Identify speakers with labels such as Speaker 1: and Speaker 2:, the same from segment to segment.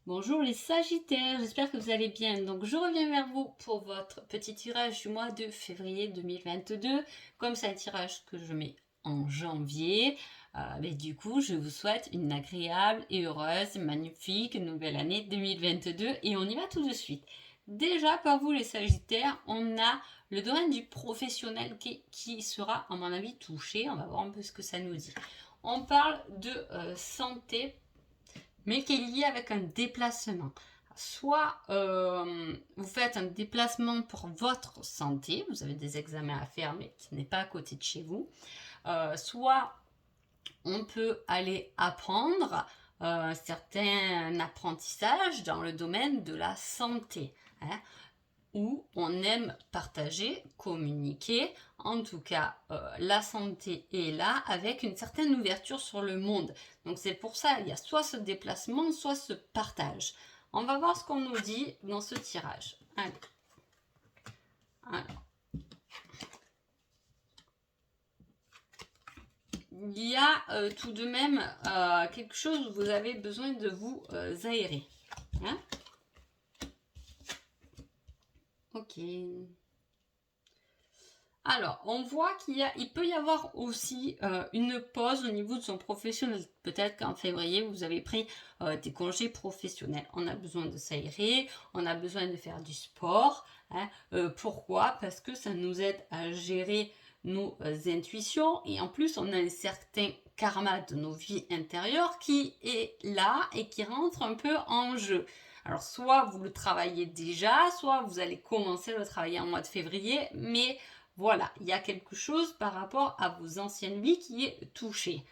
Speaker 1: Bonjour les Sagittaires, j'espère que vous allez bien. Donc je reviens vers vous pour votre petit tirage du mois de février 2022. Comme c'est un tirage que je mets en janvier, mais du coup je vous souhaite une agréable et heureuse, magnifique nouvelle année 2022 et on y va tout de suite. Déjà par vous les Sagittaires, on a le domaine du professionnel qui sera à mon avis touché. On va voir un peu ce que ça nous dit. On parle de santé mais qui est lié avec un déplacement. Soit vous faites un déplacement pour votre santé, vous avez des examens à faire mais qui n'est pas à côté de chez vous, soit on peut aller apprendre un certain apprentissage dans le domaine de la santé, hein, où on aime partager, communiquer. En tout cas, la santé est là avec une certaine ouverture sur le monde. Donc c'est pour ça, il y a soit ce déplacement, soit ce partage. On va voir ce qu'on nous dit dans ce tirage. Allez. Alors. Il y a tout de même quelque chose où vous avez besoin de vous aérer. Hein? Ok. Alors, on voit qu'il peut y avoir aussi une pause au niveau de son professionnel. Peut-être qu'en février, vous avez pris des congés professionnels. On a besoin de s'aérer, on a besoin de faire du sport. Hein. Pourquoi? Parce que ça nous aide à gérer nos intuitions et en plus, on a un certain karma de nos vies intérieures qui est là et qui rentre un peu en jeu. Alors, soit vous le travaillez déjà, soit vous allez commencer à le travailler en mois de février, mais voilà, il y a quelque chose par rapport à vos anciennes vies qui est touché.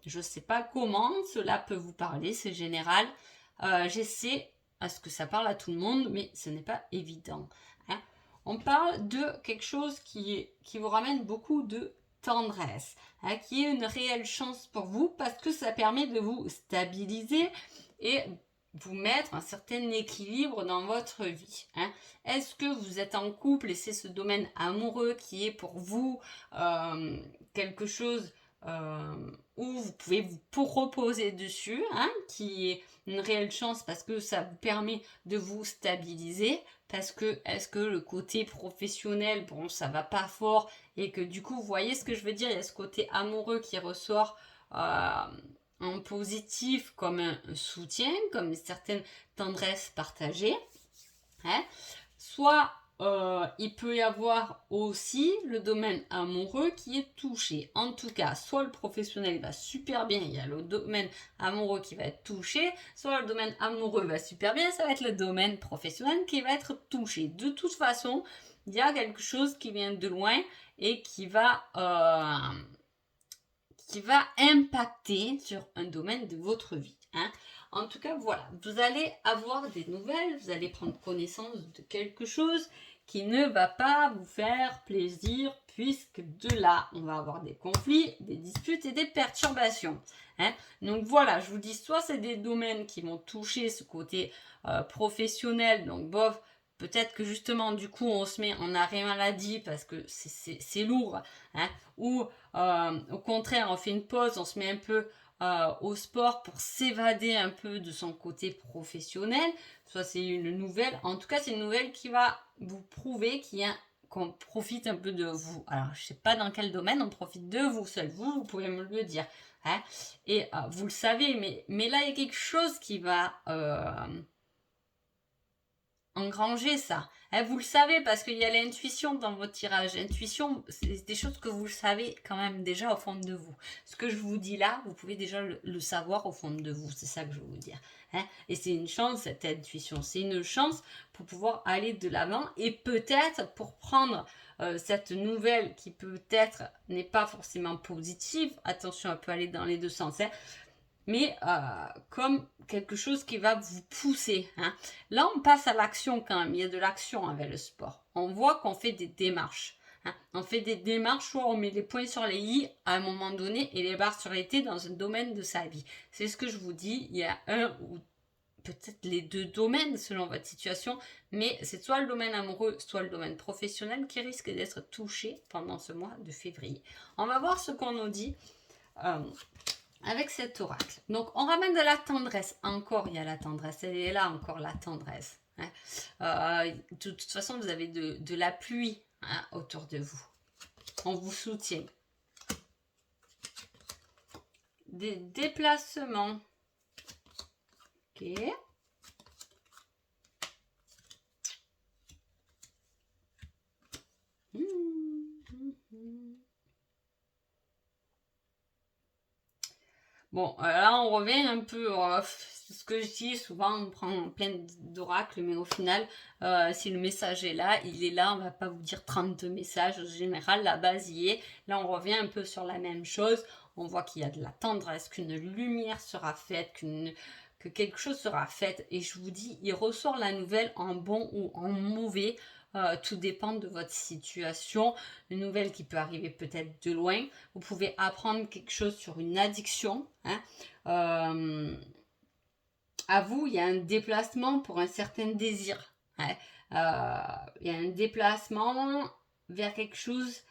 Speaker 1: Je ne sais pas comment cela peut vous parler, c'est général. J'essaie à ce que ça parle à tout le monde, mais ce n'est pas évident. Hein. On parle de quelque chose qui vous ramène beaucoup de tendresse, hein, qui est une réelle chance pour vous parce que ça permet de vous stabiliser et vous mettre un certain équilibre dans votre vie. Hein. Est-ce que vous êtes en couple et c'est ce domaine amoureux qui est pour vous quelque chose où vous pouvez vous reposer dessus, hein, qui est une réelle chance parce que ça vous permet de vous stabiliser, parce que est-ce que le côté professionnel, bon, ça va pas fort, et que du coup, vous voyez ce que je veux dire, il y a ce côté amoureux qui ressort en positif comme un soutien, comme une certaine tendresse partagée, hein. Soit il peut y avoir aussi le domaine amoureux qui est touché. En tout cas, soit le professionnel va super bien, il y a le domaine amoureux qui va être touché, soit le domaine amoureux va super bien, ça va être le domaine professionnel qui va être touché. De toute façon, il y a quelque chose qui vient de loin et qui va impacter sur un domaine de votre vie. Hein. En tout cas, voilà, vous allez avoir des nouvelles, vous allez prendre connaissance de quelque chose qui ne va pas vous faire plaisir, puisque de là, on va avoir des conflits, des disputes et des perturbations. Hein. Donc voilà, je vous dis, soit c'est des domaines qui vont toucher ce côté professionnel, donc bof, peut-être que justement, du coup, on se met en arrêt maladie parce que c'est lourd, hein, ou au contraire, on fait une pause, on se met un peu au sport pour s'évader un peu de son côté professionnel. Soit c'est une nouvelle, en tout cas c'est une nouvelle qui va vous prouver qu'on profite un peu de vous. Alors je sais pas dans quel domaine on profite de vous seul, vous pouvez me le dire. Hein. Et vous le savez, mais là il y a quelque chose qui va engranger ça. Hein, vous le savez parce qu'il y a l'intuition dans votre tirage. L'intuition, c'est des choses que vous savez quand même déjà au fond de vous. Ce que je vous dis là, vous pouvez déjà le savoir au fond de vous. C'est ça que je veux vous dire. Hein. Et c'est une chance, cette intuition. C'est une chance pour pouvoir aller de l'avant et peut-être pour prendre cette nouvelle qui peut-être n'est pas forcément positive. Attention, elle peut aller dans les deux sens. Hein, mais comme quelque chose qui va vous pousser. Hein. Là, on passe à l'action quand même. Il y a de l'action avec le sport. On voit qu'on fait des démarches. Hein. On fait des démarches, soit on met les points sur les i à un moment donné et les barres sur les t dans un domaine de sa vie. C'est ce que je vous dis. Il y a un ou peut-être les deux domaines selon votre situation, mais c'est soit le domaine amoureux, soit le domaine professionnel qui risque d'être touché pendant ce mois de février. On va voir ce qu'on nous dit avec cet oracle. Donc, on ramène de la tendresse. Encore, il y a la tendresse. Elle est là, encore la tendresse. Hein. De toute façon, vous avez de la pluie, hein, autour de vous. On vous soutient. Des déplacements. Ok. Bon, là, on revient un peu ce que je dis. Souvent, on prend plein d'oracles, mais au final, si le message est là, il est là. On va pas vous dire 32 messages. En général, la base y est. Là, on revient un peu sur la même chose. On voit qu'il y a de la tendresse, qu'une lumière sera faite, que quelque chose sera fait. Et je vous dis, il ressort la nouvelle en bon ou en mauvais. Tout dépend de votre situation. Une nouvelle qui peut arriver peut-être de loin. Vous pouvez apprendre quelque chose sur une addiction. Hein. À vous, il y a un déplacement pour un certain désir. Hein. Il y a un déplacement vers quelque chose.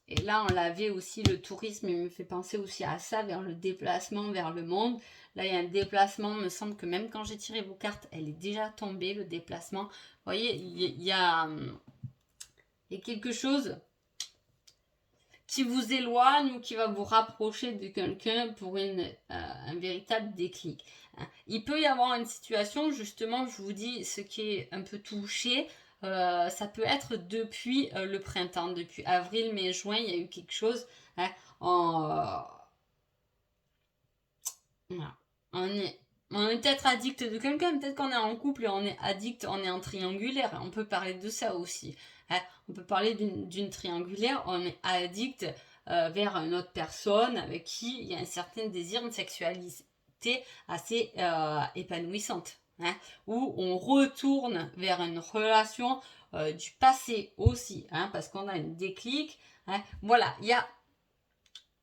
Speaker 1: Et là, on l'avait aussi, le tourisme, il me fait penser aussi à ça, vers le déplacement, vers le monde. Là, il y a un déplacement, il me semble que même quand j'ai tiré vos cartes, elle est déjà tombée, le déplacement. Vous voyez, il y a quelque chose qui vous éloigne ou qui va vous rapprocher de quelqu'un pour un véritable déclic. Il peut y avoir une situation, justement, je vous dis, ce qui est un peu touché, ça peut être depuis le printemps, depuis avril, mai, juin, il y a eu quelque chose. Hein, on est peut-être addict de quelqu'un, peut-être qu'on est en couple et on est addict, on est en triangulaire. On peut parler de ça aussi. Hein. On peut parler d'une triangulaire, on est addict vers une autre personne avec qui il y a un certain désir, une sexualité assez épanouissante. Hein, où on retourne vers une relation du passé aussi, hein, parce qu'on a une déclic. Hein. Voilà, il y a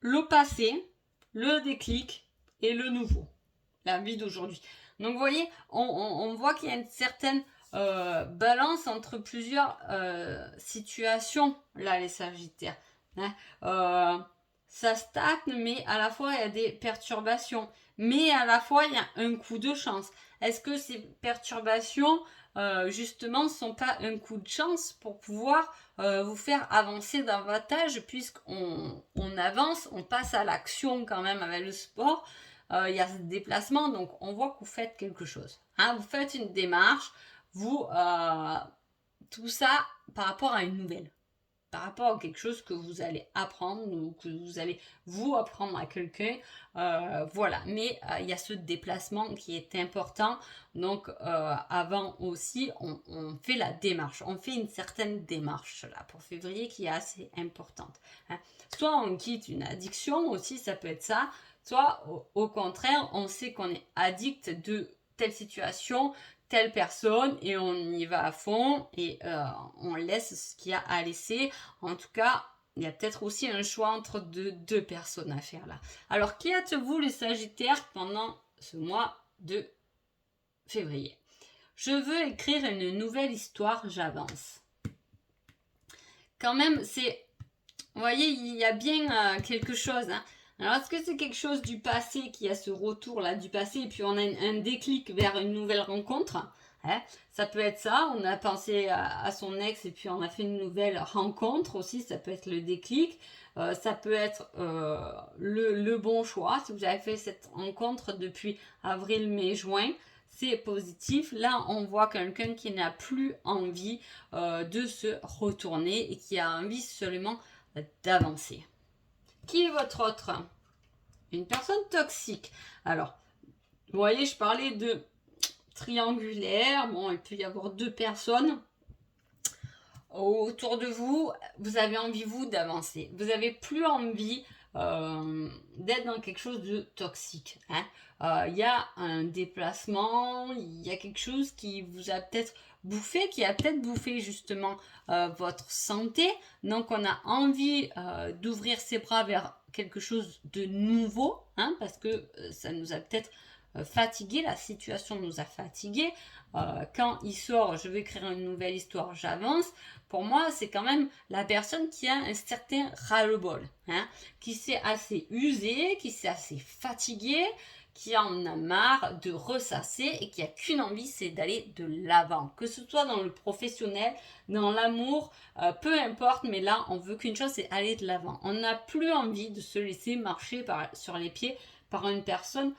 Speaker 1: le passé, le déclic et le nouveau, la vie d'aujourd'hui. Donc vous voyez, on voit qu'il y a une certaine balance entre plusieurs situations, là, les Sagittaires. Hein. Ça stagne, mais à la fois il y a des perturbations, mais à la fois il y a un coup de chance. Est-ce que ces perturbations justement ne sont pas un coup de chance pour pouvoir vous faire avancer davantage, puisqu'on avance, on passe à l'action quand même avec le sport. Il y a ce déplacement, donc on voit que vous faites quelque chose. Hein, vous faites une démarche, vous tout ça par rapport à une nouvelle, par rapport à quelque chose que vous allez apprendre ou que vous allez vous apprendre à quelqu'un. Voilà, mais il y a ce déplacement qui est important. Donc avant aussi, on fait la démarche, on fait une certaine démarche là pour février qui est assez importante. Hein. Soit on quitte une addiction aussi, ça peut être ça. Soit au contraire, on sait qu'on est addict de telle situation, telle personne, et on y va à fond et on laisse ce qu'il y a à laisser. En tout cas, il y a peut-être aussi un choix entre deux personnes à faire là. Alors, qui êtes-vous les Sagittaires pendant ce mois de février? Je veux écrire une nouvelle histoire, j'avance. Quand même, c'est... Vous voyez, il y a bien quelque chose. Hein. Alors, est-ce que c'est quelque chose du passé qui a ce retour là du passé et puis on a un déclic vers une nouvelle rencontre? Hein, ça peut être ça, on a pensé à son ex et puis on a fait une nouvelle rencontre aussi, ça peut être le déclic. Ça peut être le bon choix. Si vous avez fait cette rencontre depuis avril, mai, juin, c'est positif. Là, on voit quelqu'un qui n'a plus envie de se retourner et qui a envie seulement d'avancer. Qui est votre autre? Une personne toxique. Alors, vous voyez, je parlais de triangulaire. Bon, il peut y avoir deux personnes autour de vous. Vous avez envie, vous, d'avancer. Vous n'avez plus envie d'être dans quelque chose de toxique. Hein. Y a un déplacement, il y a quelque chose qui vous a peut-être bouffé, qui a peut-être bouffé justement votre santé. Donc on a envie d'ouvrir ses bras vers quelque chose de nouveau, hein, parce que ça nous a peut-être fatigués, la situation nous a fatigués. Quand il sort, je vais écrire une nouvelle histoire, j'avance. Pour moi, c'est quand même la personne qui a un certain ras-le-bol, hein, qui s'est assez usé, qui s'est assez fatigué, qui en a marre de ressasser et qui a qu'une envie, c'est d'aller de l'avant. Que ce soit dans le professionnel, dans l'amour, peu importe, mais là, on veut qu'une chose, c'est aller de l'avant. On n'a plus envie de se laisser marcher sur les pieds par une personne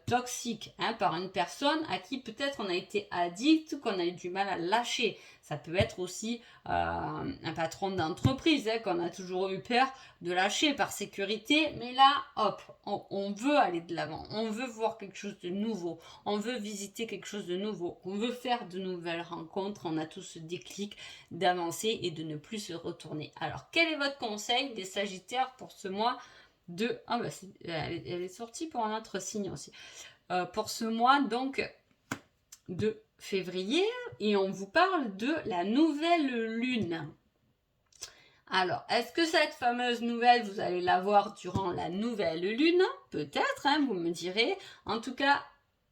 Speaker 1: toxique, hein, par une personne à qui peut-être on a été addict, qu'on a eu du mal à lâcher. Ça peut être aussi un patron d'entreprise, hein, qu'on a toujours eu peur de lâcher par sécurité, mais là, hop, on veut aller de l'avant, on veut voir quelque chose de nouveau, on veut visiter quelque chose de nouveau, on veut faire de nouvelles rencontres, on a tous ce déclic d'avancer et de ne plus se retourner. Alors, quel est votre conseil des Sagittaires pour ce mois de... Ah bah elle est sortie pour un autre signe aussi. Pour ce mois donc de février, et on vous parle de la nouvelle lune. Alors, est-ce que cette fameuse nouvelle, vous allez la voir durant la nouvelle lune? Peut-être, hein, vous me direz. En tout cas,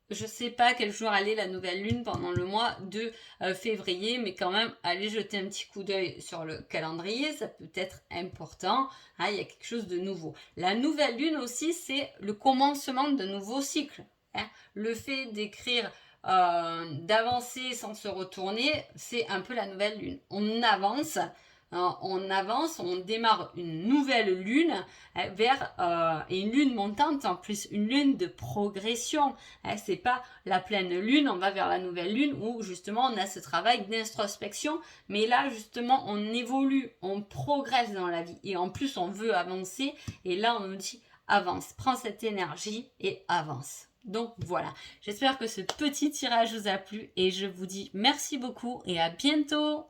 Speaker 1: je ne sais pas quel jour elle est la nouvelle lune pendant le mois de février, mais quand même, allez jeter un petit coup d'œil sur le calendrier, ça peut être important. Hein, il y a quelque chose de nouveau. La nouvelle lune aussi, c'est le commencement d'un nouveau cycle. Hein. Le fait d'écrire, d'avancer sans se retourner, c'est un peu la nouvelle lune. On avance, on démarre une nouvelle lune vers une lune montante, en plus une lune de progression. C'est pas la pleine lune, on va vers la nouvelle lune où justement on a ce travail d'introspection, mais là justement on évolue, on progresse dans la vie et en plus on veut avancer et là on nous dit avance, prends cette énergie et avance. Donc voilà, j'espère que ce petit tirage vous a plu et je vous dis merci beaucoup et à bientôt.